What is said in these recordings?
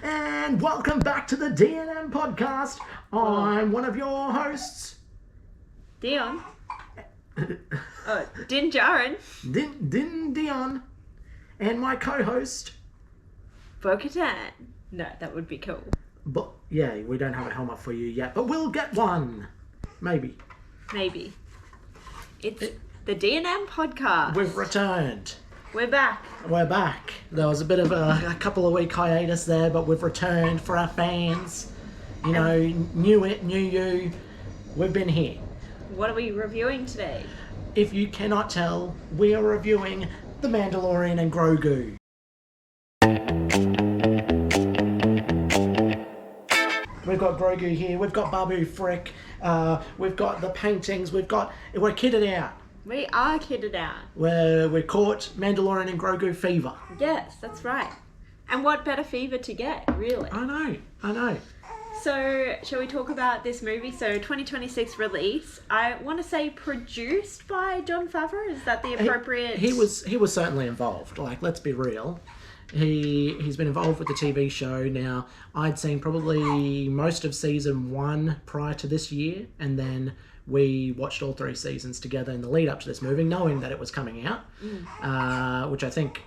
and welcome back to the D&M podcast. I'm one of your hosts, Dion. Din Jaren. Din Dion, and my co-host, Bo-Katan. No, that would be cool. But yeah, we don't have a helmet for you yet, but we'll get one. Maybe. It's the D&M podcast. We've returned. We're back. There was a bit of a couple of week hiatus there, but we've returned for our fans. You know, new you. We've been here. What are we reviewing today? If you cannot tell, we are reviewing The Mandalorian and Grogu. We've got Grogu here, we've got Babu Frick, we've got the paintings, we're kitted out. We are kitted out. We're caught Mandalorian and Grogu fever. Yes, that's right. And what better fever to get, really? I know. So, shall we talk about this movie? So, 2026 release. I want to say produced by Jon Favreau. Is that the appropriate... He was certainly involved. Like, let's be real. He's been involved with the TV show. Now, I'd seen probably most of season 1 prior to this year, and then we watched all 3 seasons together in the lead up to this movie, knowing that it was coming out, which I think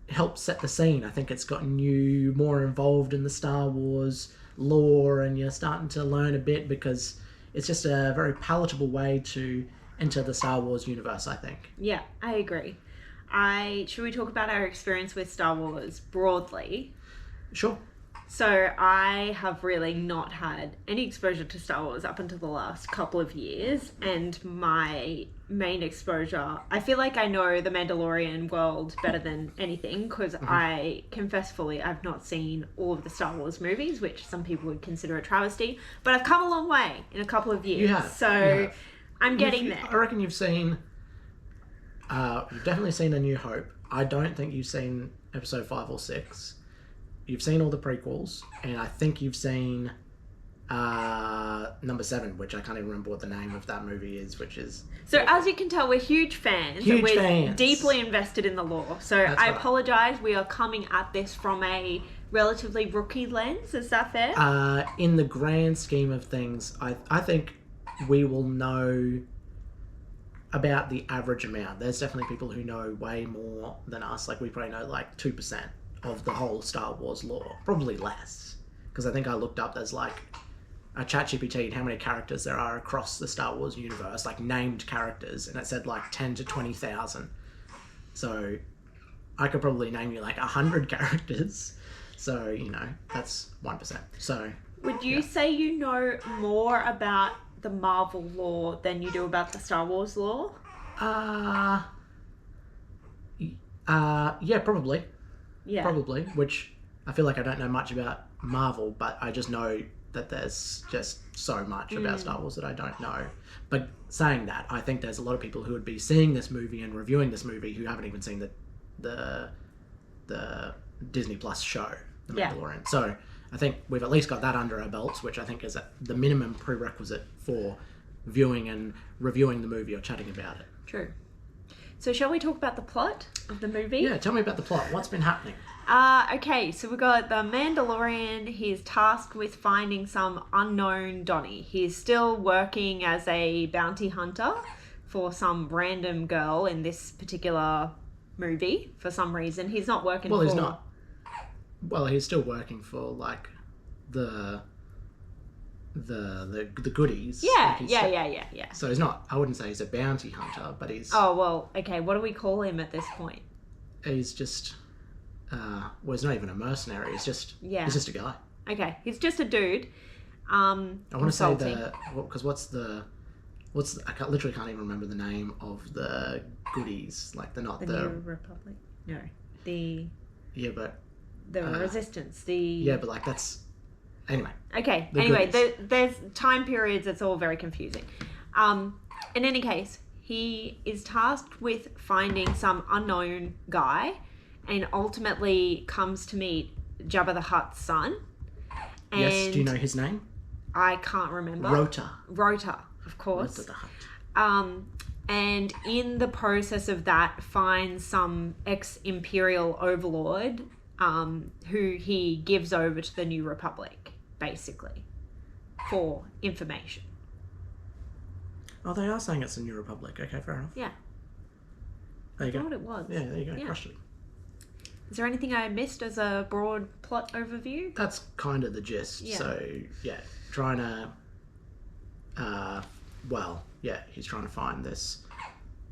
helped set the scene. I think it's gotten you more involved in the Star Wars lore, and you're starting to learn a bit because it's just a very palatable way to enter the Star Wars universe, I think. Yeah, I agree. Should we talk about our experience with Star Wars broadly? Sure. So I have really not had any exposure to Star Wars up until the last couple of years, and my main exposure, I feel like I know the Mandalorian world better than anything, because I confess fully I've not seen all of the Star Wars movies, which some people would consider a travesty, but I've come a long way in a couple of years. I'm getting there. I reckon you've seen... you've definitely seen A New Hope. I don't think you've seen episode 5 or 6. You've seen all the prequels, and I think you've seen number 7, which I can't even remember what the name of that movie is, which is... So as you can tell, we're huge fans. We're deeply invested in the lore. So That's I right. apologise, we are coming at this from a relatively rookie lens. Is that fair? In the grand scheme of things, I think we will know about the average amount. There's definitely people who know way more than us. Like, we probably know like 2% of the whole Star Wars lore. Probably less. Because I think I looked up, there's like a ChatGPT and how many characters there are across the Star Wars universe, like named characters, and it said like 10 to 20,000. So I could probably name you like 100 characters. So, you know, that's 1%. So Would you say you know more about the Marvel lore than you do about the Star Wars lore? Yeah, probably. Yeah. Probably, which I feel like I don't know much about Marvel, but I just know that there's just so much about Star Wars that I don't know. But saying that, I think there's a lot of people who would be seeing this movie and reviewing this movie who haven't even seen the Disney Plus show, The Mandalorian. So I think we've at least got that under our belts, which I think is the minimum prerequisite for viewing and reviewing the movie or chatting about it. True. So shall we talk about the plot of the movie? Yeah, tell me about the plot. What's been happening? Okay, so we've got the Mandalorian. He's tasked with finding some unknown Donnie. He's still working as a bounty hunter for some random girl in this particular movie for some reason. He's not working for... He's not. Well, he's still working for, like, the goodies. Yeah. So he's not... I wouldn't say he's a bounty hunter, but he's... Oh, well, okay. What do we call him at this point? He's just... well, he's not even a mercenary. He's just... Yeah. He's just a guy. Okay. He's just a dude. I want to say because I literally can't even remember the name of the goodies. Like, they're not the... New Republic? No. Yeah, but... The Resistance. Yeah, but, like, that's... Anyway. Okay. There's time periods. It's all very confusing. In any case, he is tasked with finding some unknown guy, and ultimately comes to meet Jabba the Hutt's son. And yes. Do you know his name? I can't remember. Rota, of course. Rota the Hutt. And in the process of that, finds some ex-Imperial overlord who he gives over to the New Republic, basically, for information. Oh, they are saying it's the New Republic. Okay, fair enough. Yeah. There you I go. thought it was. Yeah, there you go. Yeah. Crushed it. Is there anything I missed as a broad plot overview? That's kind of the gist. Yeah. So, yeah, trying to... he's trying to find this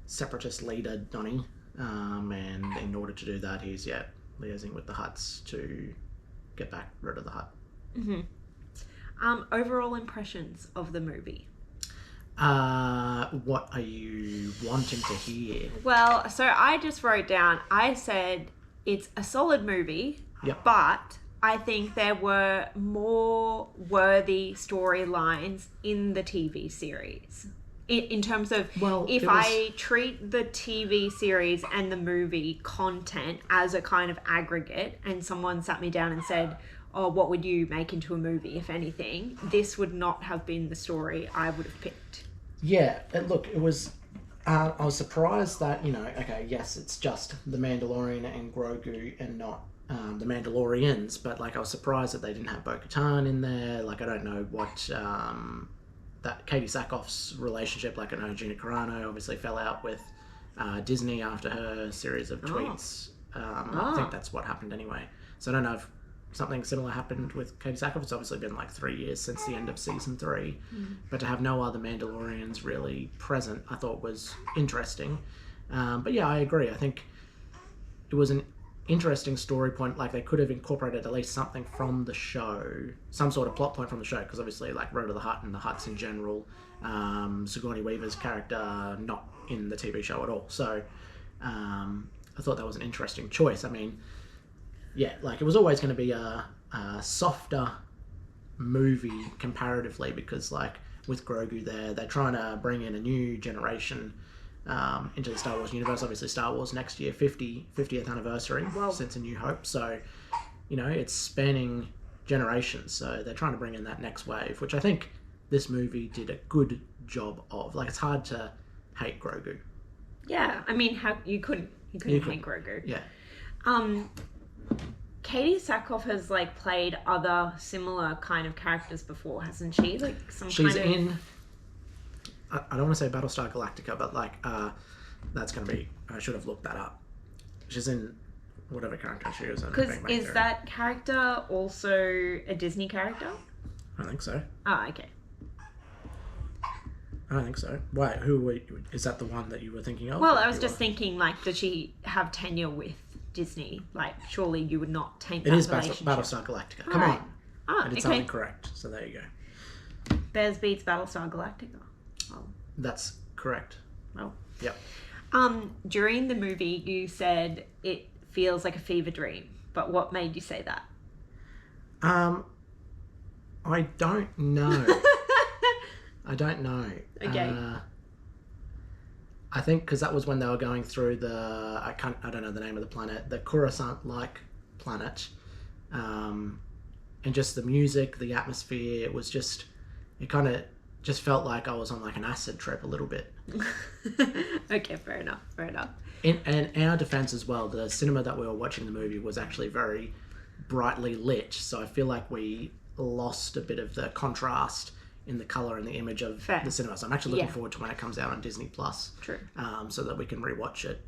separatist leader, Donnie. And in order to do that, he's, liaising with the Hutts to get back rid of the Hutt. Mm-hmm. Overall impressions of the movie. What are you wanting to hear? Well, so I just wrote down, I said it's a solid movie, Yep. but I think there were more worthy storylines in the TV series. In terms of, if I treat the TV series and the movie content as a kind of aggregate, and someone sat me down and said, oh, what would you make into a movie, if anything, this would not have been the story I would have picked. Yeah, look, it was... I was surprised that, yes, it's just the Mandalorian and Grogu and not the Mandalorians, but, I was surprised that they didn't have Bo-Katan in there. I don't know what... that Katie Sackhoff's relationship, I know Gina Carano obviously fell out with Disney after her series of tweets. I think that's what happened anyway. So I don't know if something similar happened with Katie Sackhoff. It's obviously been 3 years since the end of season 3. But to have no other Mandalorians really present, I thought was interesting. But yeah, I agree. I think it was an interesting story point. They could have incorporated at least something from the show, some sort of plot point from the show, because obviously Road to the Hutt and the Hutts in general, Sigourney Weaver's character not in the TV show at all. So I thought that was an interesting choice. I mean, yeah, it was always going to be a softer movie comparatively, because with Grogu there, they're trying to bring in a new generation into the Star Wars universe. Obviously Star Wars next year, 50th anniversary since A New Hope, so it's spanning generations, so they're trying to bring in that next wave, which I think this movie did a good job of. It's hard to hate Grogu. Yeah, I mean, how you couldn't hate Grogu. Yeah. Katie Sackhoff has played other similar kind of characters before, hasn't she? She's in... I don't want to say Battlestar Galactica, but that's going to be... I should have looked that up. She's in whatever character she is in. Because is that character also a Disney character? I think so. Ah, okay. I don't think so. Wait, is that the one that you were thinking of? Well, I was just thinking, did she have tenure with Disney? Surely you would not taint that relationship. It is Battlestar Galactica. Come on. Ah, I did something correct, so there you go. Bears beats Battlestar Galactica. Oh. That's correct. Well. Yep. During the movie, you said it feels like a fever dream, but what made you say that? I don't know. I don't know. Okay. I think because that was when they were going through I don't know the name of the planet, the Coruscant-like planet, and just the music, the atmosphere. It was just, it kind of just felt like I was on an acid trip a little bit. Okay, fair enough. And our defense as well, the cinema that we were watching the movie was actually very brightly lit, so I feel like we lost a bit of the contrast in the colour and the image of the cinema. So I'm actually looking forward to when it comes out on Disney Plus. True. So that we can rewatch it,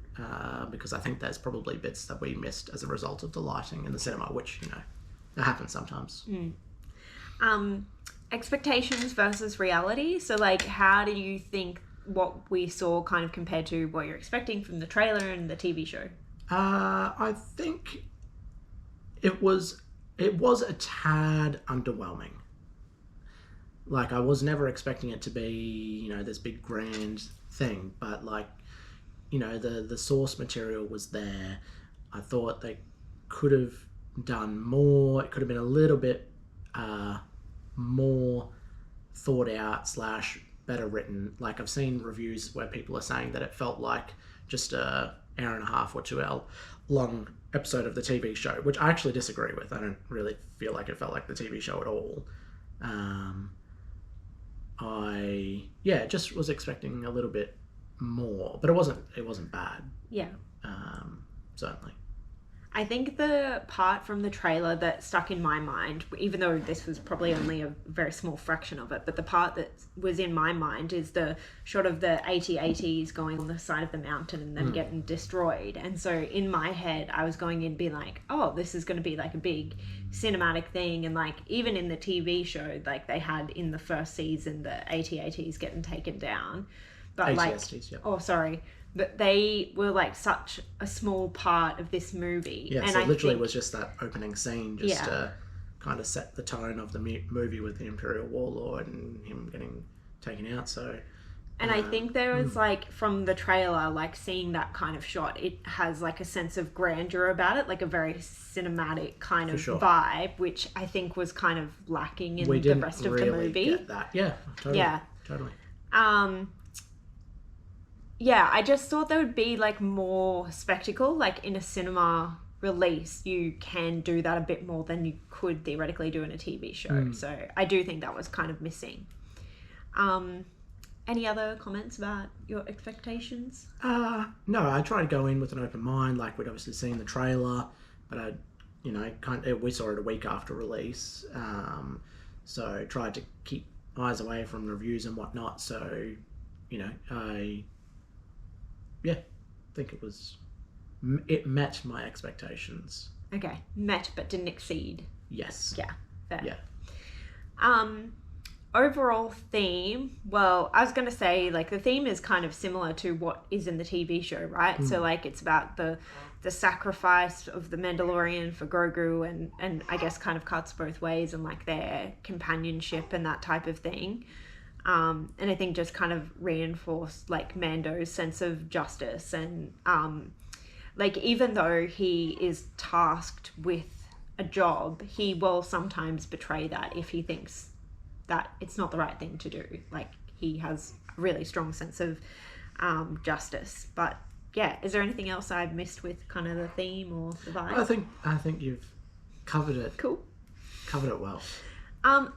because I think there's probably bits that we missed as a result of the lighting in the cinema, which, it happens sometimes. Expectations versus reality. So how do you think what we saw kind of compared to what you're expecting from the trailer and the TV show? I think it was a tad underwhelming. I was never expecting it to be, this big grand thing, but the source material was there. I thought they could have done more. It could have been a little bit more thought out / better written. I've seen reviews where people are saying that it felt like just a hour and a half or 2 hour long episode of the TV show, which I actually disagree with. I don't really feel like it felt like the TV show at all. I just was expecting a little bit more, but it wasn't bad. Yeah. Certainly. I think the part from the trailer that stuck in my mind, even though this was probably only a very small fraction of it, but the part that was in my mind is the shot of the AT-ATs going on the side of the mountain and then getting destroyed. And so in my head, I was going in being like, oh, this is going to be like a big cinematic thing. And like even in the TV show, like they had in the first season, the AT-ATs getting taken down. But ATSTs, like, oh, sorry. But they were like such a small part of this movie. Yeah, and so I literally think, was just that opening scene just to kind of set the tone of the movie with the Imperial Warlord and him getting taken out. So, and I think there was like from the trailer, like seeing that kind of shot, it has like a sense of grandeur about it, like a very cinematic kind of vibe, which I think was kind of lacking in the rest of the movie. Get that. Yeah, totally. Yeah, totally. Yeah, I just thought there would be like more spectacle, like in a cinema release. You can do that a bit more than you could theoretically do in a TV show. So I do think that was kind of missing. Any other comments about your expectations? No, I tried to go in with an open mind. Like we'd obviously seen the trailer, but we saw it a week after release. So tried to keep eyes away from reviews and whatnot. So, I think it met my expectations. Okay, met but didn't exceed. Yes. Yeah, fair. Yeah. Overall theme, well, I was going to say, like, the theme is kind of similar to what is in the TV show, right? So, like, it's about the sacrifice of the Mandalorian for Grogu and I guess kind of cuts both ways and, like, their companionship and that type of thing. And I think just kind of reinforced, like, Mando's sense of justice and, like, even though he is tasked with a job, he will sometimes betray that if he thinks that it's not the right thing to do. Like, he has a really strong sense of justice. But yeah, is there anything else I missed with kind of the theme or the vibe? I think you've covered it. Cool. Covered it well.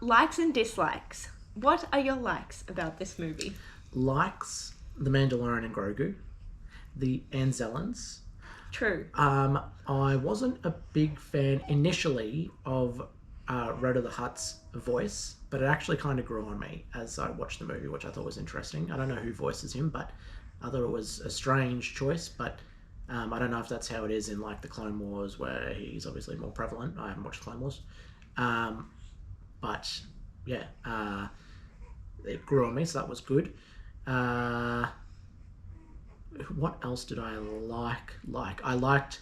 Likes and dislikes. What are your likes about this movie? Likes The Mandalorian and Grogu, the Anzellans. True. I wasn't a big fan initially of Rhoda the Hutt's voice, but it actually kind of grew on me as I watched the movie, which I thought was interesting. I don't know who voices him, but I thought it was a strange choice, but I don't know if that's how it is in like the Clone Wars, where he's obviously more prevalent. I haven't watched Clone Wars. But yeah, it grew on me, so that was good. What else did I like? I liked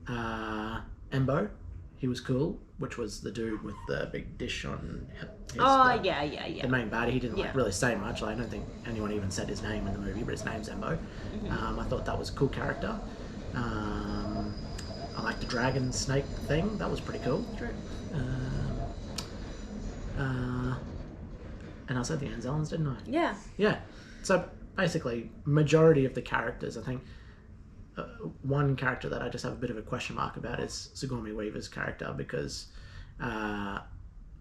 Embo. He was cool, which was the dude with the big dish on his... yeah. The main baddie. He didn't really say much. I don't think anyone even said his name in the movie, but his name's Embo. I thought that was a cool character. I liked the dragon snake thing. That was pretty cool. True. And I said the Anzellans, didn't I? Yeah. Yeah. So basically, majority of the characters, I think, one character that I just have a bit of a question mark about is Sigourney Weaver's character, because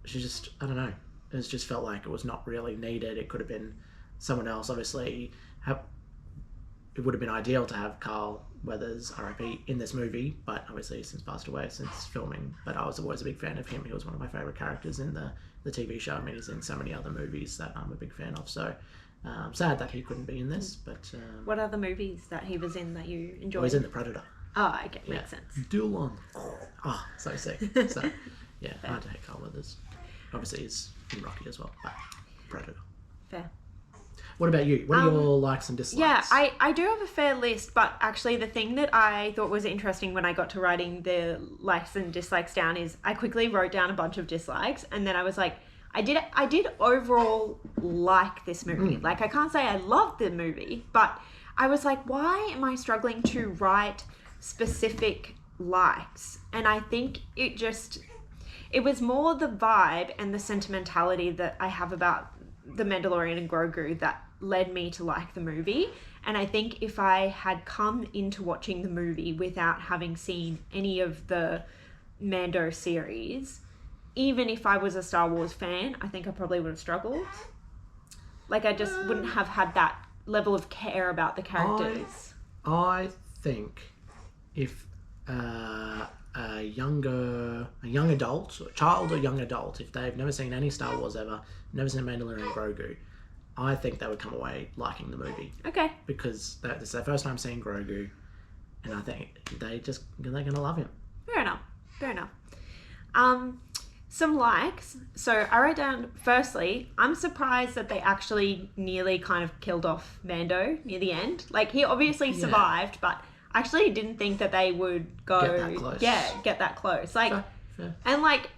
she just, I don't know, it just felt like it was not really needed. It could have been someone else. Obviously, it would have been ideal to have Carl Weathers, RIP, in this movie, but obviously he's since passed away since filming. But I was always a big fan of him. He was one of my favourite characters in the TV show. I mean, he's in so many other movies that I'm a big fan of. So sad that he couldn't be in this. But what other movies that he was in that you enjoyed? Well, he's in The Predator. Oh, okay, makes sense. Dylan. Oh, so sick. So yeah, I had to hate Carl Weathers. Obviously, he's in Rocky as well, but Predator. Fair. What about you? What are your likes and dislikes? Yeah, I do have a fair list, but actually the thing that I thought was interesting when I got to writing the likes and dislikes down is I quickly wrote down a bunch of dislikes, and then I was like, I did overall like this movie. Like, I can't say I loved the movie, but I was like, why am I struggling to write specific likes? And I think it was more the vibe and the sentimentality that I have about The Mandalorian and Grogu that led me to like the movie. And I think if I had come into watching the movie without having seen any of the Mando series, even if I was a Star Wars fan, I think I probably would have struggled. Like, I just wouldn't have had that level of care about the characters. I think if a young adult, child or young adult, if they've never seen any Star Wars ever, never seen Mandalorian and Grogu, I think they would come away liking the movie Okay. because it's their first time seeing Grogu, and I think they're gonna love him. Fair enough. Fair enough. Some likes. So I wrote down, firstly, I'm surprised that they actually nearly kind of killed off Mando near the end. Like, he obviously survived, but I actually didn't think that they would go... Get that close. Yeah, get that close. Like, Fair. and like,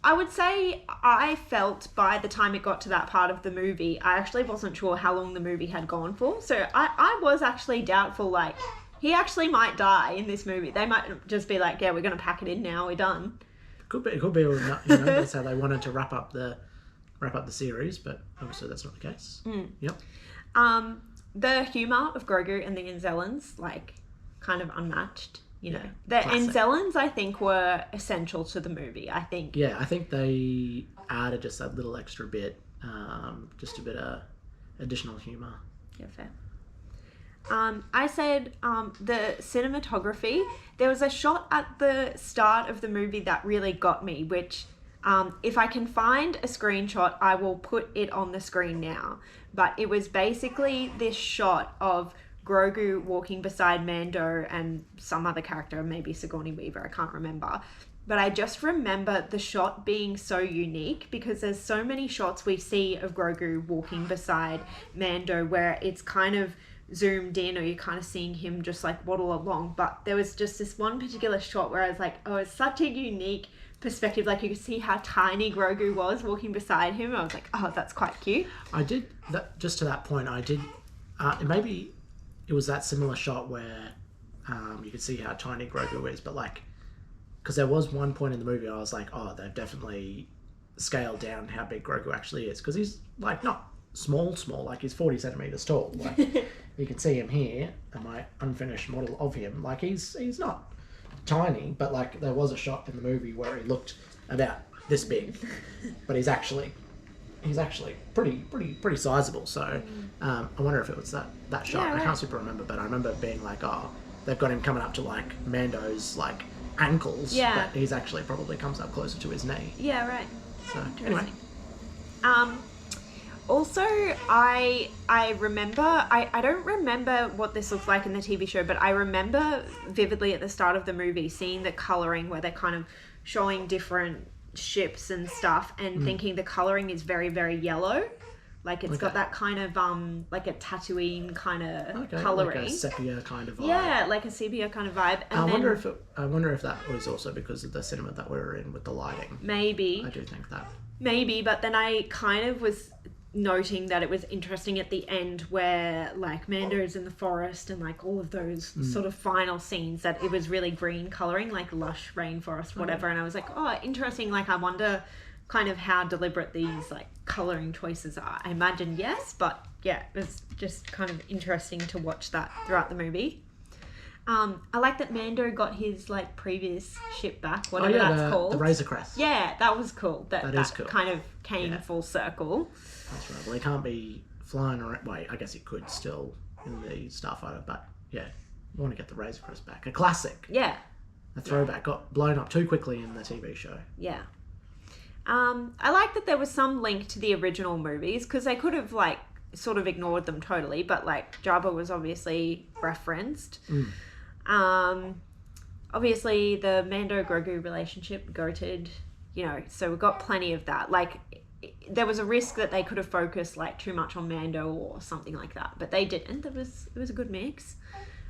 I would say I felt by the time it got to that part of the movie, I actually wasn't sure how long the movie had gone for. So I was actually doubtful, like, he actually might die in this movie. They might just be like, yeah, we're going to pack it in now, we're done. It could be, that's how they wanted to wrap up the series, but obviously that's not the case. Yep. The humour of Grogu and the Anzellans, like, kind of unmatched, you know. The classic. Anzellans, I think, were essential to the movie, I think. Yeah, I think they added just that little extra bit, just a bit of additional humour. Yeah, fair. I said the cinematography, there was a shot at the start of the movie that really got me, which if I can find a screenshot, I will put it on the screen now. But it was basically this shot of Grogu walking beside Mando and some other character, maybe Sigourney Weaver, I can't remember. But I just remember the shot being so unique because there's so many shots we see of Grogu walking beside Mando where it's kind of zoomed in or you're kind of seeing him just like waddle along, but there was just this one particular shot where I was like, oh, it's such a unique perspective. Like, you could see how tiny Grogu was walking beside him. I was like, oh, that's quite cute. I did that. Just to that point, I did maybe it was that similar shot where you could see how tiny Grogu is, but like, because there was one point in the movie I was like, oh, they've definitely scaled down how big Grogu actually is, because he's like not small, like he's 40 centimeters tall. Like, you can see him here, and my unfinished model of him, like he's not tiny, but like there was a shot in the movie where he looked about this big, but he's actually pretty sizable. So I wonder if it was that shot. Yeah, right. I can't super remember, but I remember being like, oh, they've got him coming up to like Mando's like ankles, but he's actually probably comes up closer to his knee. Yeah, right. So anyway. Also, I remember, I don't remember what this looks like in the TV show, but I remember vividly at the start of the movie seeing the colouring where they're kind of showing different ships and stuff and thinking the colouring is very, very yellow. Like, it's got that kind of, like a Tatooine kind of colouring. Like a sepia kind of vibe. Yeah, like a sepia kind of vibe. And I wonder if that was also because of the cinema that we were in with the lighting. Maybe. I do think that. Maybe, but then I kind of was noting that it was interesting at the end where like Mando's in the forest and like all of those sort of final scenes that it was really green colouring, like lush rainforest, whatever. And I was like, oh, interesting. Like, I wonder kind of how deliberate these like colouring choices are. I imagine yes, but yeah, it was just kind of interesting to watch that throughout the movie. I like that Mando got his like previous ship back, whatever that's called. The Razor Crest. Yeah, that was cool. That is cool. Kind of came full circle. That's right. Well, he can't be flying around. Wait, I guess he could still in the Starfighter, but yeah, you want to get the Razor Crest back. A classic. Yeah. A throwback. Got blown up too quickly in the TV show. Yeah. I like that there was some link to the original movies because they could have like sort of ignored them totally, but like Jabba was obviously referenced. Obviously the Mando Grogu relationship, goated, you know, so we've got plenty of that. Like, there was a risk that they could have focused like too much on Mando or something like that, but they didn't. It was a good mix.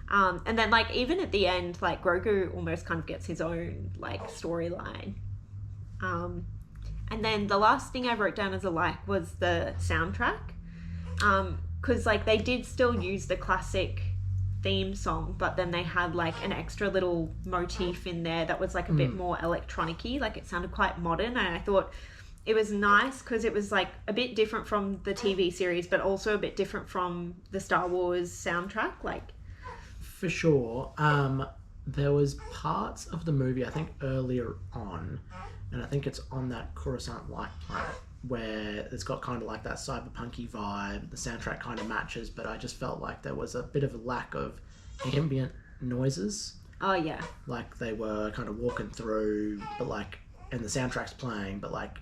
And then like even at the end, like Grogu almost kind of gets his own like storyline. And then the last thing I wrote down as a like was the soundtrack, because like they did still use the classic theme song, but then they had like an extra little motif in there that was like a bit more electronic-y. Like, it sounded quite modern, and I thought it was nice because it was like a bit different from the TV series, but also a bit different from the Star Wars soundtrack. Like, for sure, there was parts of the movie I think earlier on, and I think it's on that Coruscant light planet where it's got kind of like that cyberpunky vibe. The soundtrack kind of matches, but I just felt like there was a bit of a lack of ambient noises. Oh yeah. Like they were kind of walking through, but like, and the soundtrack's playing, but like,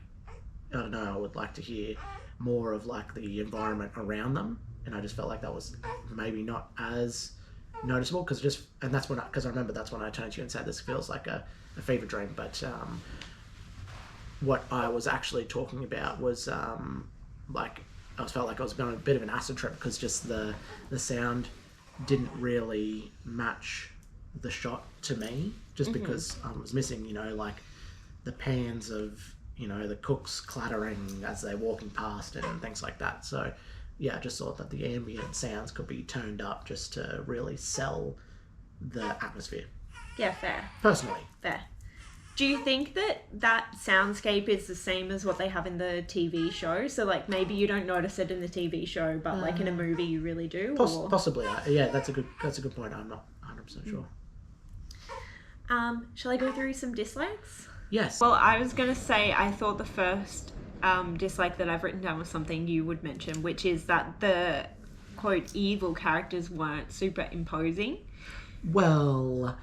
I don't know, I would like to hear more of like the environment around them, and I just felt like that was maybe not as noticeable and that's when because I remember that's when I turned to you and said this feels like a fever dream, but what I was actually talking about was like I felt like I was on a bit of an acid trip because just the sound didn't really match the shot to me, just because I was missing, like the pans of the cooks clattering as they're walking past it and things like that. So yeah, I just thought that the ambient sounds could be turned up just to really sell the atmosphere. Yeah, fair. Personally. Fair. Do you think that soundscape is the same as what they have in the TV show? So, like, maybe you don't notice it in the TV show, but, like, in a movie you really do? Possibly. Yeah, that's a good point. I'm not 100% sure. Shall I go through some dislikes? Yes. Well, I was going to say I thought the first dislike that I've written down was something you would mention, which is that the, quote, evil characters weren't super imposing. Well,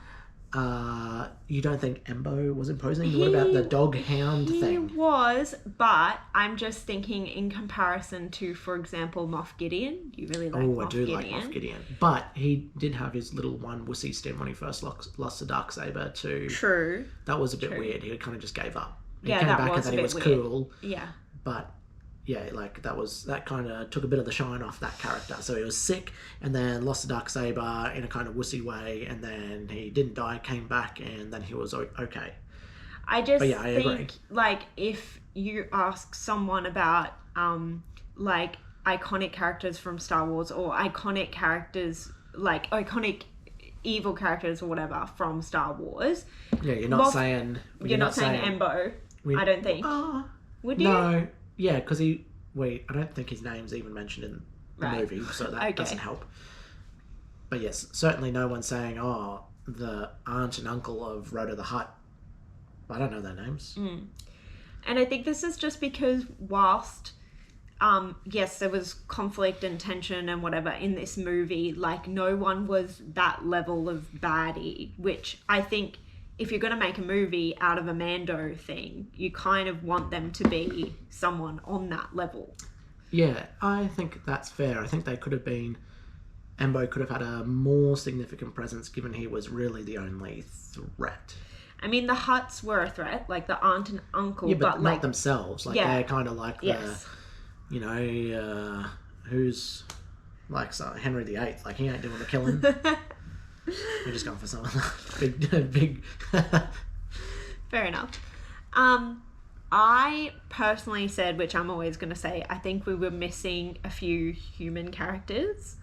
you don't think Embo was imposing? What about the dog hound thing? He was, but I'm just thinking in comparison to, for example, Moff Gideon. You really like Moff Gideon. I do like Moff Gideon. But he did have his little one wussy stint when he first lost the Darksaber too. True. That was a bit weird. He kind of just gave up. He came back and then he was cool. Yeah. But yeah, like that kind of took a bit of the shine off that character. So he was sick and then lost the Darksaber in a kind of wussy way, and then he didn't die, came back, and then he was okay. I think, like, if you ask someone about, like, iconic characters from Star Wars or iconic characters, like, iconic evil characters or whatever from Star Wars. Yeah, you're not saying Embo, I don't think. Would you? No. Yeah, because I don't think his name's even mentioned in the movie, so that doesn't help. But yes, certainly no one's saying, the aunt and uncle of Rhoda the Hutt. I don't know their names. And I think this is just because whilst, yes, there was conflict and tension and whatever in this movie, like, no one was that level of baddie, which I think if you're going to make a movie out of a Mando thing, you kind of want them to be someone on that level. Yeah, I think that's fair. I think Embo could have had a more significant presence given he was really the only threat. I mean, the Hutts were a threat, like the aunt and uncle. Yeah, but not themselves. Like, they're kind of like who's like Henry VIII. Like, he ain't doing the killing. We're just going for someone big. Fair enough. I personally said, which I'm always going to say, I think we were missing a few human characters.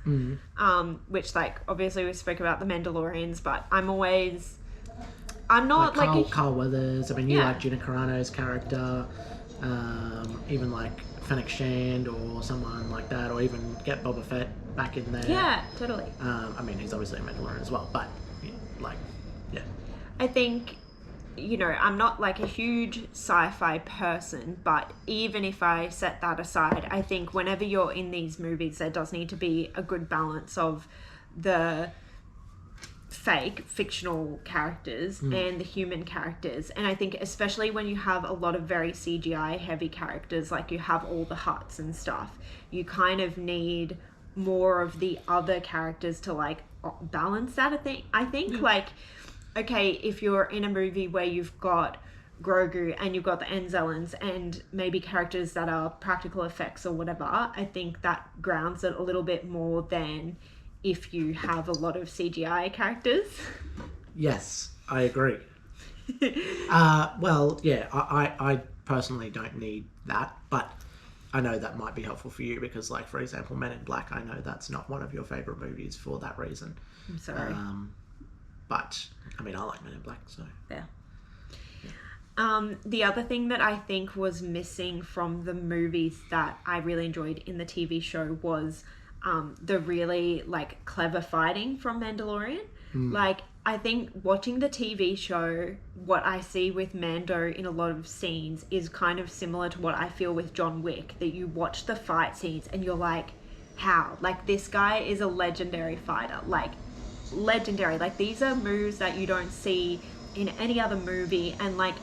Which, like, obviously we spoke about the Mandalorians, but I'm not like Carl Weathers. I mean, you like Gina Carano's character, even like Fennec Shand or someone like that, or even get Boba Fett back in there. Yeah, totally. I mean, he's obviously a Mandalorian as well, but I think, I'm not like a huge sci-fi person, but even if I set that aside, I think whenever you're in these movies, there does need to be a good balance of the fictional characters and the human characters. And I think especially when you have a lot of very CGI heavy characters, like you have all the Hutts and stuff, you kind of need more of the other characters to like balance that. I think like, okay, if you're in a movie where you've got Grogu and you've got the Anzellans and maybe characters that are practical effects or whatever, I think that grounds it a little bit more than if you have a lot of CGI characters. Yes, I agree. Well, yeah, I personally don't need that, but I know that might be helpful for you because, like, for example, Men in Black, I know that's not one of your favourite movies for that reason. I'm sorry. But, I mean, I like Men in Black, so... Yeah. The other thing that I think was missing from the movies that I really enjoyed in the TV show was the really, like, clever fighting from Mandalorian. Like, I think watching the TV show, what I see with Mando in a lot of scenes is kind of similar to what I feel with John Wick, that you watch the fight scenes and you're like, how? Like, this guy is a legendary fighter. Like, legendary. Like, these are moves that you don't see in any other movie, and like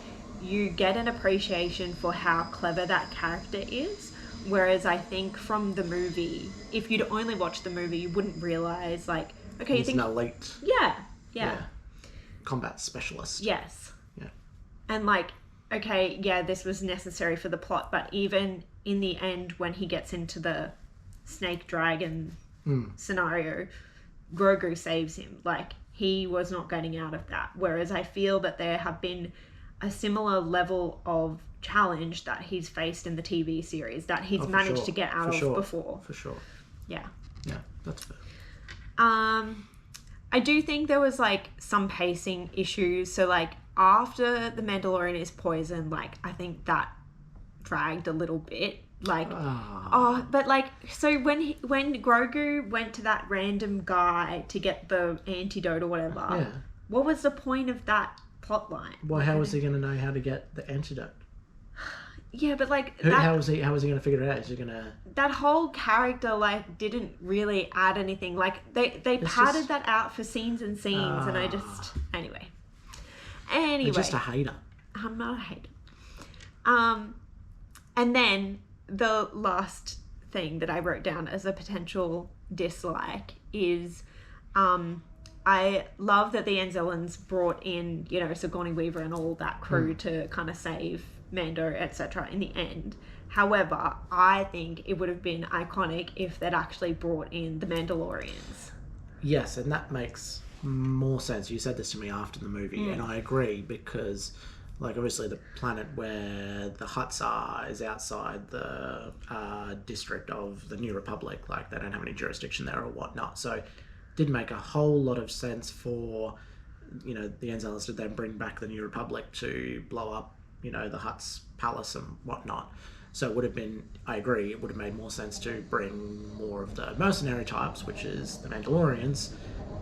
you get an appreciation for how clever that character is. Whereas I think from the movie, if you'd only watched the movie, you wouldn't realize, like, okay, you He's think, an elite. yeah, yeah, combat specialist. yes, Yeah. and like, okay, yeah, this was necessary for the plot, but even in the end, when he gets into the snake dragon scenario, Grogu saves him. Like, he was not getting out of that. Whereas I feel that there have been a similar level of challenge that he's faced in the TV series that he's managed to get out of before. For sure. Yeah. Yeah, that's fair. I do think there was like some pacing issues. So like after the Mandalorian is poisoned, like I think that dragged a little bit. Like, but like, so when Grogu went to that random guy to get the antidote or whatever, what was the point of that plot line? Well, how was he going to know how to get the antidote? Yeah, but like how was he going to figure it out? Is he going to... That whole character like didn't really add anything. Like they padded that out for scenes and scenes, and I just anyway. You're just a hater. I'm not a hater. And then the last thing that I wrote down as a potential dislike is I love that the Anzellans brought in, you know, Sigourney Weaver and all that crew to kind of save Mando, etc. in the end. However, I think it would have been iconic if they'd actually brought in the Mandalorians. Yes, and that makes more sense. You said this to me after the movie, and I agree, because like obviously the planet where the huts are is outside the district of the New Republic. Like they don't have any jurisdiction there or whatnot. So it did make a whole lot of sense for, you know, the Anzellans to then bring back the New Republic to blow up, you know, the Hutt's palace and whatnot. So it would have been, I agree, it would have made more sense to bring more of the mercenary types, which is the Mandalorians.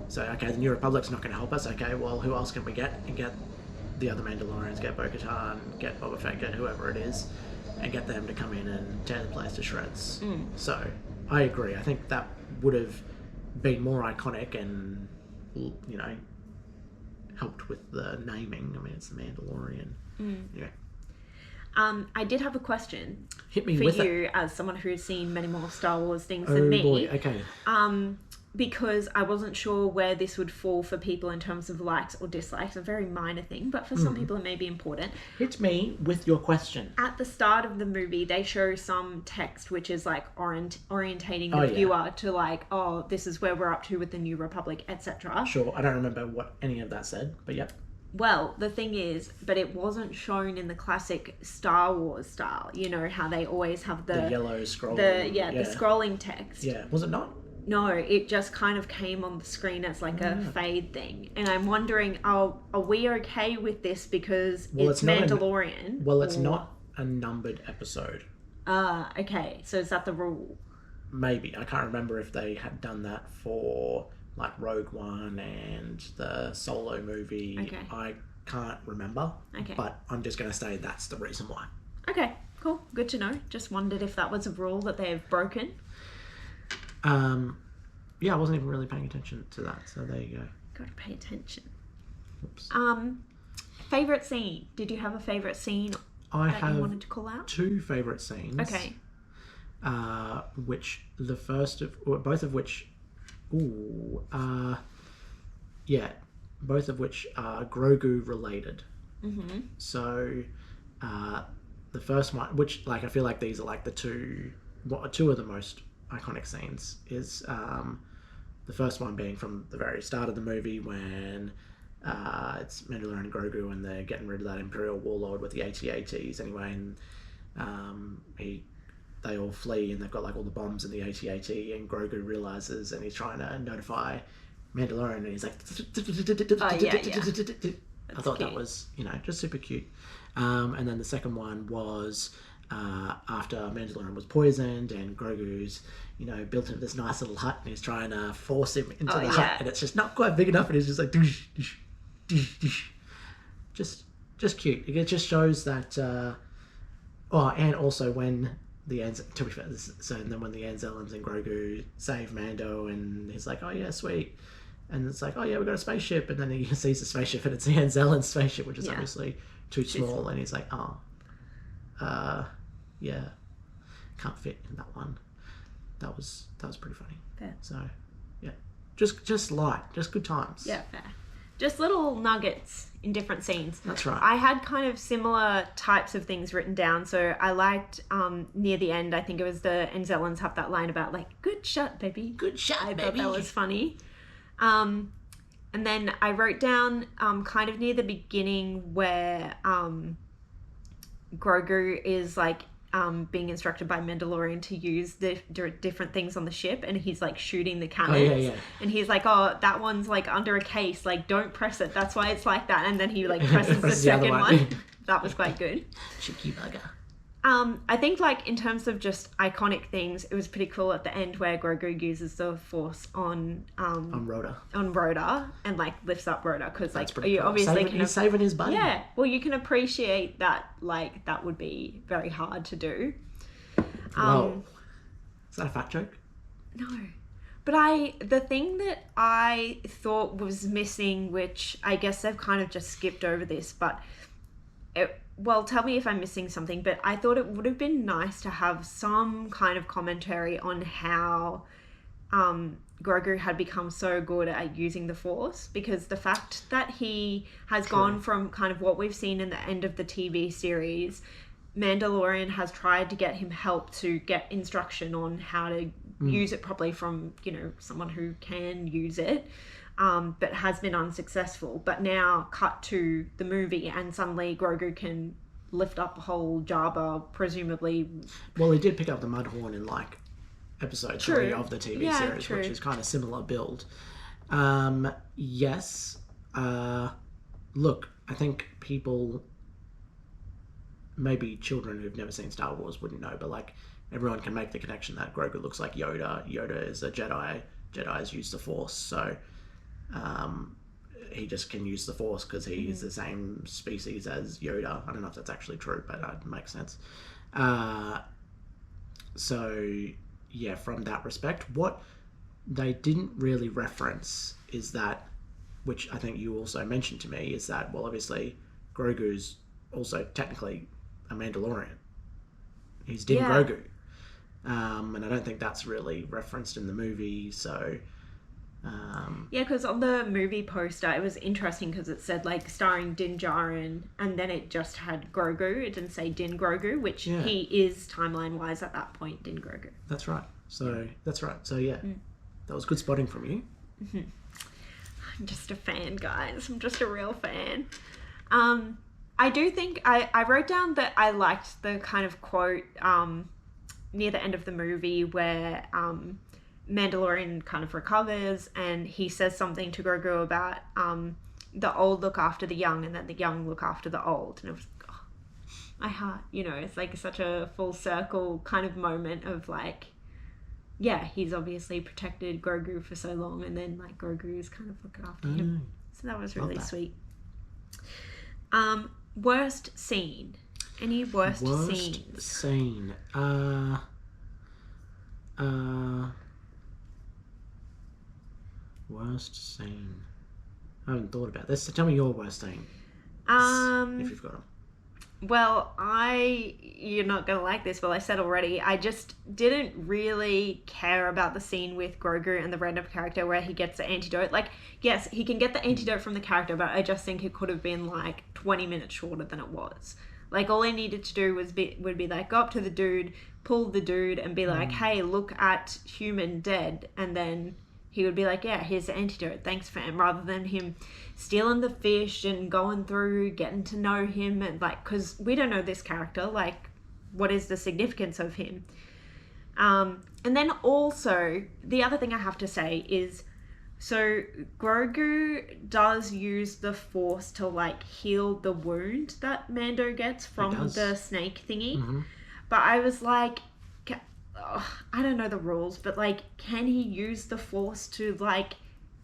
So, okay, the New Republic's not going to help us. Okay, well, who else can we get? And get the other Mandalorians, get Bo-Katan, get Boba Fett, get whoever it is, and get them to come in and tear the place to shreds. So, I agree. I think that would have been more iconic and, you know, helped with the naming. I mean, it's the Mandalorian. Anyway. I did have a question Hit me for with you it. as someone who's seen many more Star Wars things than me. Oh boy, okay. Because I wasn't sure where this would fall for people in terms of likes or dislikes. A very minor thing, but for some people it may be important. Hit me with your question. At the start of the movie, they show some text which is like orientating the viewer to like, oh, this is where we're up to with the New Republic, etc. Sure, I don't remember what any of that said, but yep. Well, the thing is, but it wasn't shown in the classic Star Wars style. You know how they always have the yellow scrolling. The scrolling text. Yeah, was it not? No, it just kind of came on the screen as like a fade thing. And I'm wondering, are we okay with this because it's Mandalorian? It's not a numbered episode. Okay. So is that the rule? Maybe. I can't remember if they had done that for like Rogue One and the Solo movie. Okay. I can't remember. Okay. But I'm just going to say that's the reason why. Okay, cool. Good to know. Just wondered if that was a rule that they have broken. Yeah, I wasn't even really paying attention to that, so there you go. Gotta pay attention. Oops. Favorite scene. Did you have a favorite scene that you wanted to call out? 2 favorite scenes. Okay. Which both of which are Grogu related. So, the first one, which like I feel like these are like the two of the most iconic scenes, is the first one being from the very start of the movie when it's Mandalorian and Grogu and they're getting rid of that Imperial warlord with the AT-ATs anyway, and they all flee and they've got like all the bombs in the AT-AT, and Grogu realizes and he's trying to notify Mandalorian and he's like I thought that was, you know, just super cute. And then the second one was after Mandalorian was poisoned and Grogu's, you know, built into this nice little hut and he's trying to force him into the hut, and it's just not quite big enough and he's just like just cute. It just shows that and also when the to be fair, so and then when the Anzellans and Grogu save Mando and he's like, oh yeah, sweet, And it's like, oh yeah, we got a spaceship, and then he sees the spaceship, and it's Ian Zellen's spaceship, which is obviously too small, and he's like, oh, yeah, can't fit in that one. That was pretty funny. Fair. So, yeah, just light, just good times. Yeah, fair. Just little nuggets in different scenes. That's right. I had kind of similar types of things written down. So I liked near the end, I think it was the Enzellans have that line about like, good shot, baby. Good shot, I baby. thought that was funny. And then I wrote down kind of near the beginning where Grogu is like being instructed by Mandalorian to use the different things on the ship, and he's like shooting the cannons, and he's like, oh, that one's like under a case, like don't press it, that's why it's like that, and then he like presses the second one. That was quite good. Cheeky bugger. I think like in terms of just iconic things, it was pretty cool at the end where Grogu uses the Force on Rhoda and like lifts up Rhoda, because like you cool. Obviously he's saving his buddy. Yeah, well you can appreciate that, like that would be very hard to do. Whoa. Is that a fat joke? No. But the thing that I thought was missing, which I guess they've kind of just skipped over this, but well, tell me if I'm missing something, but I thought it would have been nice to have some kind of commentary on how Grogu had become so good at using the Force, because the fact that he has gone from kind of what we've seen in the end of the TV series, Mandalorian has tried to get him help to get instruction on how to use it properly from, you know, someone who can use it. But has been unsuccessful. But now cut to the movie, and suddenly Grogu can lift up a whole Jabba, presumably. Well, he did pick up the Mudhorn in like episode 3 of the TV series, true. Which is kind of similar build. Yes. Look, I think people, maybe children who've never seen Star Wars wouldn't know, but like everyone can make the connection that Grogu looks like Yoda. Yoda is a Jedi. Jedis use the Force, so he just can use the Force because he is the same species as Yoda. I don't know if that's actually true, but that makes sense. So, yeah, from that respect, what they didn't really reference is that, which I think you also mentioned to me, is that, well, obviously, Grogu's also technically a Mandalorian. He's Din Grogu. And I don't think that's really referenced in the movie, so... yeah, because on the movie poster, it was interesting because it said, like, starring Din Djarin, and then it just had Grogu. It didn't say Din Grogu, which he is, timeline-wise, at that point, Din Grogu. That's right. So, yeah. That was good spotting from you. Mm-hmm. I'm just a fan, guys. I'm just a real fan. I do think... I wrote down that I liked the kind of quote near the end of the movie where... Mandalorian kind of recovers and he says something to Grogu about the old look after the young and then the young look after the old. And it was like, oh, my heart, you know, it's like such a full circle kind of moment of like, yeah, he's obviously protected Grogu for so long and then like Grogu's kind of looking after him. So that was really sweet. Worst scene. Any worst scenes? Scene. Worst scene. I haven't thought about this. So tell me your worst scene. If you've got them. Well, you're not going to like this, but I said already, I just didn't really care about the scene with Grogu and the random character where he gets the antidote. Like, yes, he can get the antidote from the character, but I just think it could have been like 20 minutes shorter than it was. Like, all he needed to do would be like, go up to the dude, pull the dude, and be like, hey, look at human dead, and then... he would be like, yeah, here's the antidote, thanks fam, rather than him stealing the fish and going through, getting to know him, and like, because we don't know this character, like, what is the significance of him? And then also, the other thing I have to say is, so Grogu does use the Force to like heal the wound that Mando gets from the snake thingy, but I was like, I don't know the rules, but like, can he use the Force to like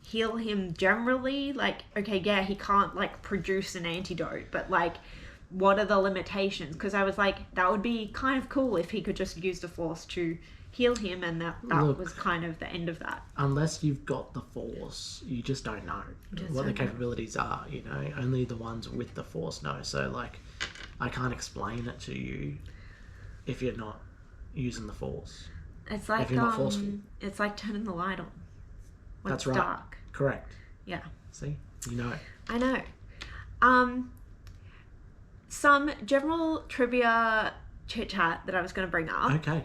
heal him generally? Like, okay, yeah, he can't like produce an antidote, but like what are the limitations? Because I was like, that would be kind of cool if he could just use the Force to heal him, and that Look, was kind of the end of that. Unless you've got the Force, you just don't know what the capabilities are, you know? Only the ones with the Force know. So, like, I can't explain it to you if you're not using the Force. It's like, if you're not forceful. It's like turning the light on when That's it's right. dark. Correct. Yeah. See? You know. I know. Some general trivia chit-chat that I was going to bring up. Okay.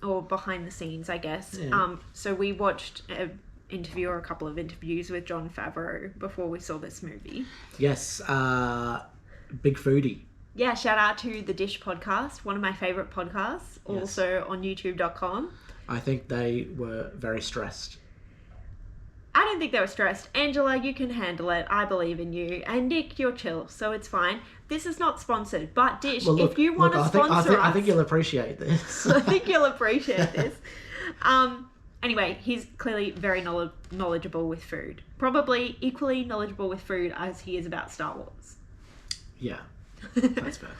Or behind the scenes, I guess. Yeah. So we watched an interview or a couple of interviews with Jon Favreau before we saw this movie. Yes. Big foodie. Yeah, shout out to The Dish Podcast, one of my favourite podcasts, also on youtube.com. I think they were very stressed. I don't think they were stressed. Angela, you can handle it. I believe in you. And Nick, you're chill, so it's fine. This is not sponsored, but Dish, if you want to sponsor us... I think you'll appreciate this. I think you'll appreciate this. Anyway, he's clearly very knowledgeable with food. Probably equally knowledgeable with food as he is about Star Wars. Yeah, that's fair.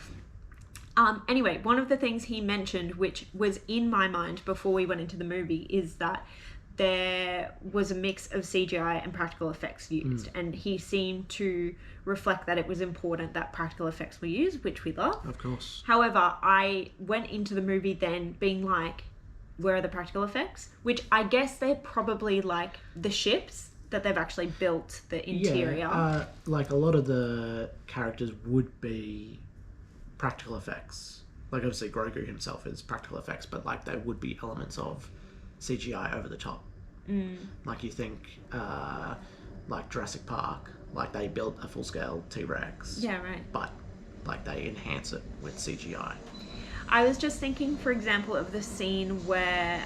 Anyway, one of the things he mentioned, which was in my mind before we went into the movie, is that there was a mix of CGI and practical effects used, and he seemed to reflect that it was important that practical effects were used, which we love. Of course. However, I went into the movie then being like, where are the practical effects? Which I guess they're probably like the ships that they've actually built, the interior. Yeah, like a lot of the characters would be practical effects. Like obviously Grogu himself is practical effects, but like there would be elements of CGI over the top. Like you think like Jurassic Park, like they built a full-scale T-Rex. Yeah, right. But like they enhance it with CGI. I was just thinking, for example, of the scene where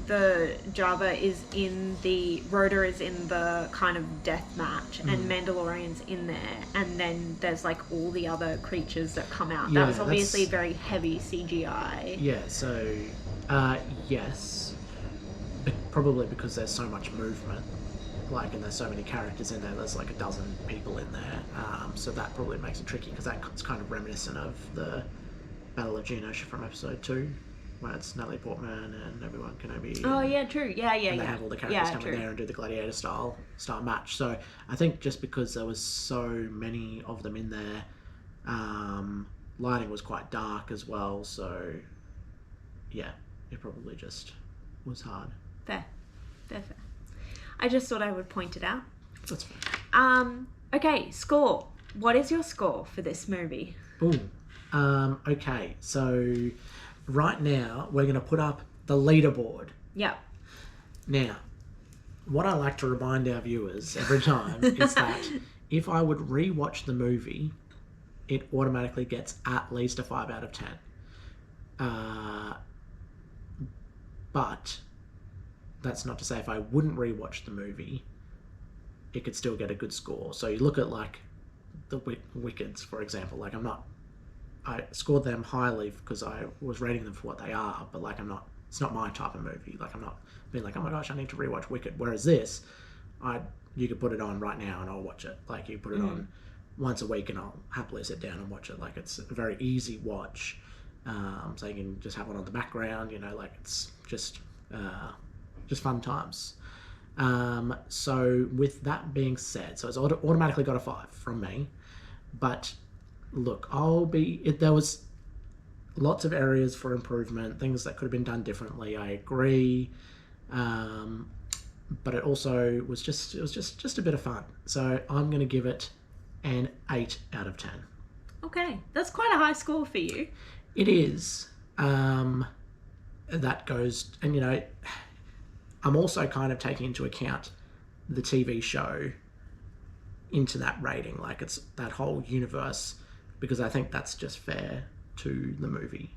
the Jabba is in the... Rhoda is in the kind of death match and Mandalorian's in there, and then there's like all the other creatures that come out. That was obviously very heavy CGI. Yeah, so yes, probably because there's so much movement, like, and there's so many characters in there. There's like a dozen people in there, so that probably makes it tricky because that's kind of reminiscent of the Battle of Geonosia from episode 2, where it's Natalie Portman and Obi-Wan Kenobi. Oh yeah, true. Yeah. And they have all the characters come in there and do the gladiator style match. So I think just because there was so many of them in there, lighting was quite dark as well. So yeah, it probably just was hard. Fair. I just thought I would point it out. That's fair. Okay, score. What is your score for this movie? Ooh. Okay, so right now we're going to put up the leaderboard. Yep. Now, what I like to remind our viewers every time is that if I would rewatch the movie, it automatically gets at least a 5 out of 10. But that's not to say if I wouldn't rewatch the movie, it could still get a good score. So you look at like the Wickeds, for example. Like I scored them highly because I was rating them for what they are, but like it's not my type of movie. Like I'm not being like, oh my gosh, I need to rewatch Wicked. Whereas this, you could put it on right now and I'll watch it. Like you put it on once a week and I'll happily sit down and watch it. Like it's a very easy watch. So you can just have it on the background, you know, like it's just fun times. So with that being said, so it's automatically got a 5 from me, but look, there was lots of areas for improvement, things that could have been done differently. I agree. But it also was just a bit of fun. So I'm going to give it an 8 out of 10. Okay. That's quite a high score for you. It is. That goes, and you know, I'm also kind of taking into account the TV show into that rating. Like it's that whole universe, because I think that's just fair to the movie.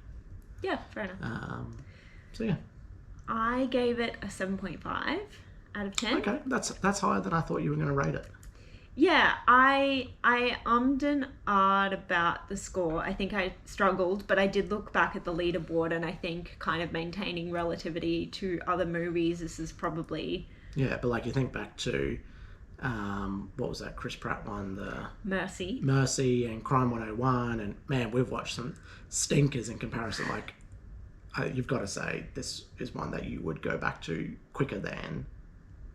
Yeah, fair enough. So yeah. I gave it a 7.5 out of 10. Okay, that's higher than I thought you were going to rate it. Yeah, I ummed and ahed about the score. I think I struggled, but I did look back at the leaderboard, and I think kind of maintaining relativity to other movies, this is probably... Yeah, but like you think back to what was that Chris Pratt one, the Mercy. Mercy and Crime 101, and man, we've watched some stinkers in comparison. Like, you've got to say this is one that you would go back to quicker than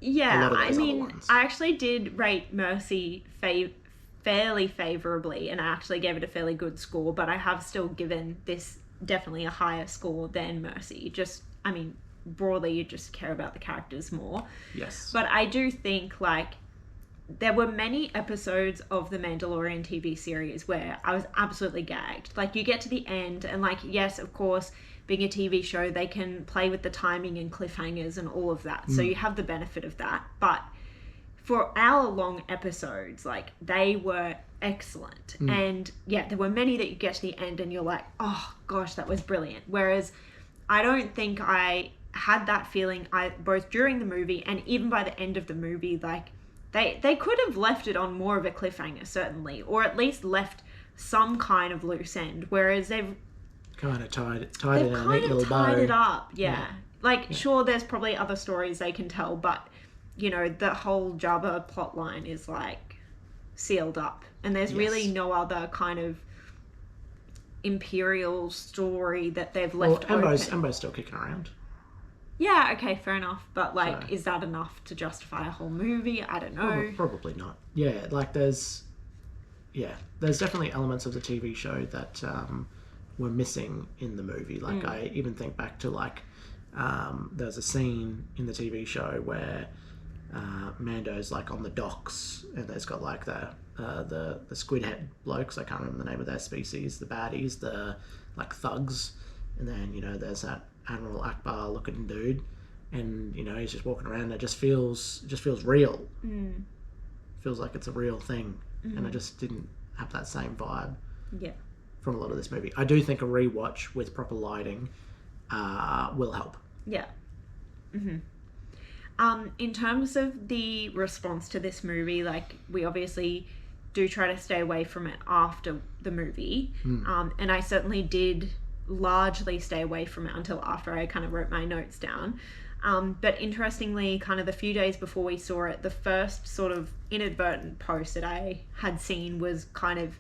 a Yeah, lot of I those other mean, ones. I actually did rate Mercy fairly favourably, and I actually gave it a fairly good score, but I have still given this definitely a higher score than Mercy. Just, I mean, broadly, you just care about the characters more. Yes. But I do think, like, there were many episodes of the Mandalorian TV series where I was absolutely gagged. Like, you get to the end, and, like, yes, of course, being a TV show, they can play with the timing and cliffhangers and all of that. So you have the benefit of that. But for hour-long episodes, like, they were excellent. And, yeah, there were many that you get to the end and you're like, oh, gosh, that was brilliant. Whereas I don't think I had that feeling both during the movie and even by the end of the movie. Like, they could have left it on more of a cliffhanger, certainly, or at least left some kind of loose end, whereas they've kind of tied it in kind a neat of little tied bow. it up. Yeah. Like, sure, there's probably other stories they can tell, but, you know, the whole Jabba plot line is, like, sealed up. And there's really no other kind of Imperial story that they've left open. Embo's still kicking around. Yeah, okay, fair enough. But, like, So- is that enough to justify a whole movie? I don't know. Probably not. Yeah, like there's definitely elements of the TV show that were missing in the movie. Like I even think back to like there's a scene in the TV show where Mando's like on the docks and there's got like the squid head blokes. I can't remember the name of their species. The baddies, the like thugs, and then you know there's that Admiral Akbar looking dude, and you know he's just walking around and it just feels real. Feels like it's a real thing. And I just didn't have that same vibe from a lot of this movie. I do think a rewatch with proper lighting will help. Yeah. In terms of the response to this movie, like, we obviously do try to stay away from it after the movie. And I certainly did largely stay away from it until after I kind of wrote my notes down. But interestingly, kind of the few days before we saw it, the first sort of inadvertent post that I had seen was kind of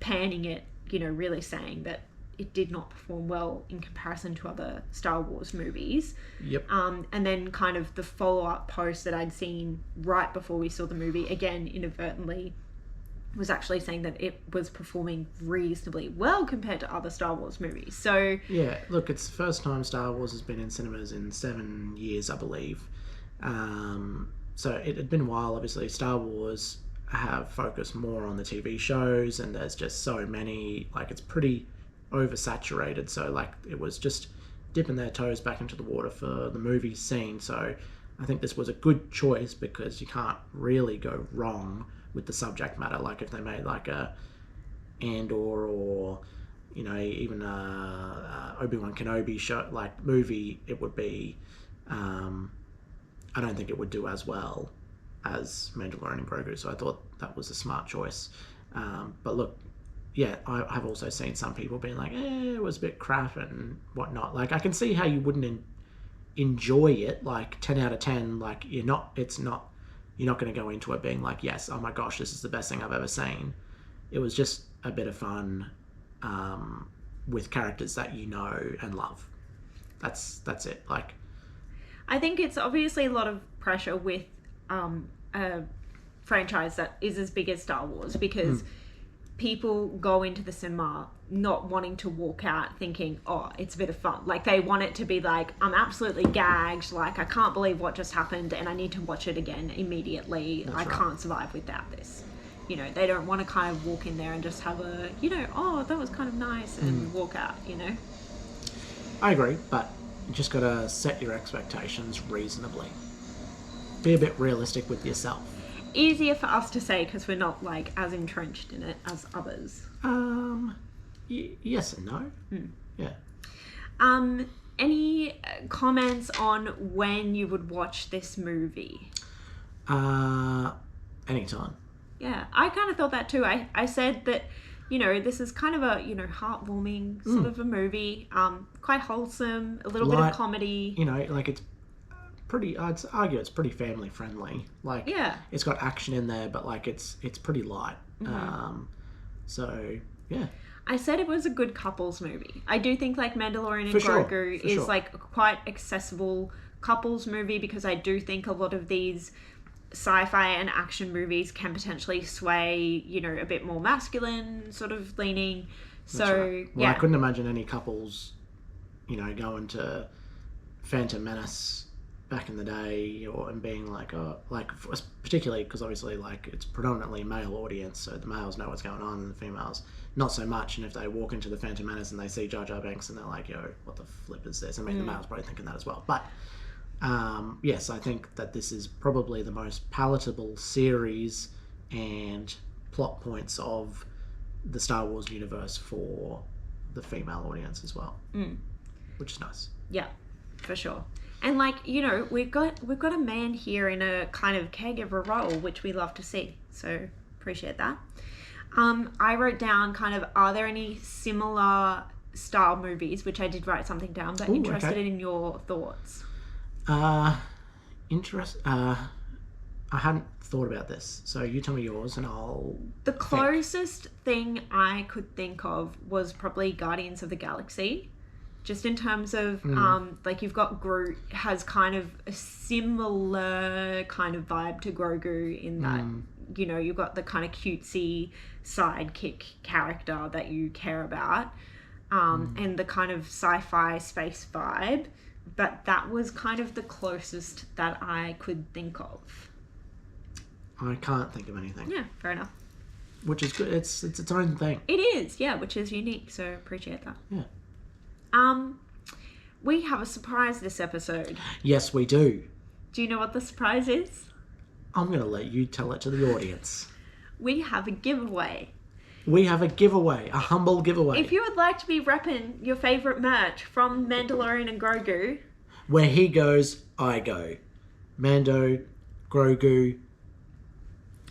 panning it, you know, really saying that it did not perform well in comparison to other Star Wars movies. Yep. And then kind of the follow-up post that I'd seen right before we saw the movie, again, inadvertently, was actually saying that it was performing reasonably well compared to other Star Wars movies. So yeah, look, it's the first time Star Wars has been in cinemas in 7 years, I believe. So it had been a while. Obviously, Star Wars have focused more on the TV shows, and there's just so many. Like, it's pretty oversaturated. So like, it was just dipping their toes back into the water for the movie scene. So I think this was a good choice because you can't really go wrong with the subject matter. Like if they made like a Andor or you know even a Obi-Wan Kenobi show like movie, it would be I don't think it would do as well as Mandalorian and Grogu. So I thought that was a smart choice. But look, yeah, I have also seen some people being like, it was a bit crap and whatnot. Like I can see how you wouldn't enjoy it. Like 10 out of 10. Like you're not going to go into it being like, yes, oh my gosh, this is the best thing I've ever seen. It was just a bit of fun with characters that you know and love. That's it. Like, I think it's obviously a lot of pressure with a franchise that is as big as Star Wars because people go into the cinema not wanting to walk out thinking, oh, it's a bit of fun. Like, they want it to be like, I'm absolutely gagged, like, I can't believe what just happened and I need to watch it again immediately. I can't survive without this. You know, they don't want to kind of walk in there and just have a, you know, oh, that was kind of nice and walk out, you know? I agree, but you just got to set your expectations reasonably. Be a bit realistic with yourself. Easier for us to say because we're not, like, as entrenched in it as others. Yes and no. Yeah. Any comments on when you would watch this movie? Anytime. Yeah, I kind of thought that too. I said that, you know, this is kind of a, you know, heartwarming sort of a movie. Quite wholesome, a little bit of comedy. You know, like it's pretty. I'd argue it's pretty family friendly. Like, Yeah. it's got action in there, but like it's pretty light. So yeah. I said it was a good couples movie. I do think like Mandalorian and For sure, Grogu for is sure. like a quite accessible couples movie, because I do think a lot of these sci-fi and action movies can potentially sway, you know, a bit more masculine sort of leaning. So Right. Well, yeah. I couldn't imagine any couples, you know, going to Phantom Menace back in the day, and being like, particularly because obviously like it's predominantly male audience, so the males know what's going on, and the females not so much. And if they walk into the Phantom Menace and they see Jar Jar Binks and they're like, "Yo, what the flip is this?" I mean, the males probably thinking that as well. But yes, I think that this is probably the most palatable series and plot points of the Star Wars universe for the female audience as well, which is nice. Yeah, for sure. And like, you know, we've got a man here in a kind of caregiver role, which we love to see. So appreciate that. I wrote down kind of, are there any similar style movies, which I did write something down, but interested in your thoughts. I hadn't thought about this, so you tell me yours and I'll The closest thing I could think of was probably Guardians of the Galaxy. Just in terms of, like, you've got Groot has kind of a similar kind of vibe to Grogu in that, you know, you've got the kind of cutesy sidekick character that you care about, and the kind of sci-fi space vibe. But that was kind of the closest that I could think of. I can't think of anything. Yeah, fair enough. Which is good. It's its own thing. It is, yeah, which is unique, so appreciate that. Yeah. We have a surprise this episode. Yes, we do. Do you know what the surprise is? I'm going to let you tell it to the audience. We have a giveaway. We have a giveaway, a humble giveaway. If you would like to be repping your favourite merch from Mandalorian and Grogu, where he goes, I go. Mando, Grogu,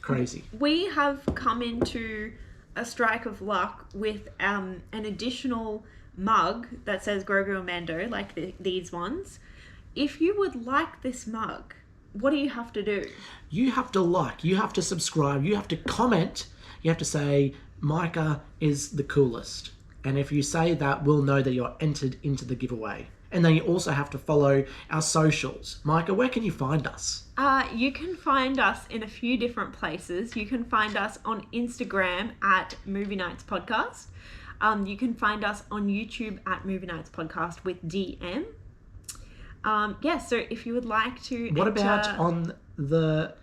crazy. we have come into a strike of luck with an additional mug that says Grogu and Mando, like these ones. If you would like this mug, what do you have to do? You have to like, you have to subscribe, you have to comment, you have to say, Micah is the coolest. And if you say that, we'll know that you're entered into the giveaway. And then you also have to follow our socials. Micah, where can you find us? You can find us in a few different places. You can find us on Instagram at Movie Nights Podcast. You can find us on YouTube at Movie Nights Podcast with DM. Yeah, so if you would like to What about on the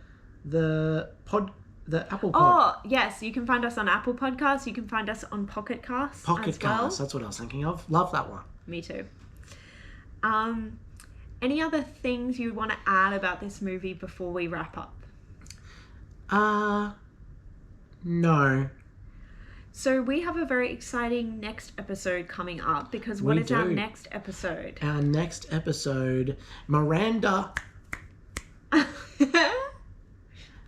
Apple Pod? Oh, yes, you can find us on Apple Podcasts. You can find us on Pocket Casts Pocket as well. Cast, that's what I was thinking of. Love that one. Me too. Any other things you want to add about this movie before we wrap up? No. So we have a very exciting next episode coming up, because what is our next episode? Our next episode, Miranda.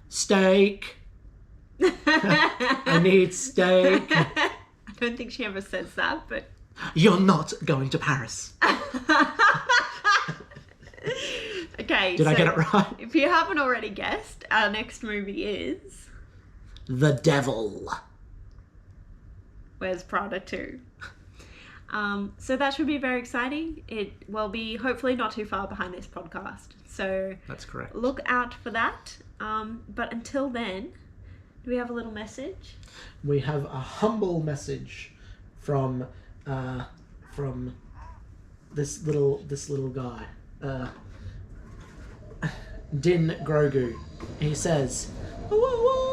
Steak. I need steak. I don't think she ever says that, but... You're not going to Paris. Okay, Did I get it right? If you haven't already guessed, our next movie is... The Devil. Where's Prada 2? So that should be very exciting. It will be hopefully not too far behind this podcast. So that's correct. Look out for that. But until then, do we have a little message? We have a humble message from this little guy, Din Grogu. He says, "Whoa, whoa,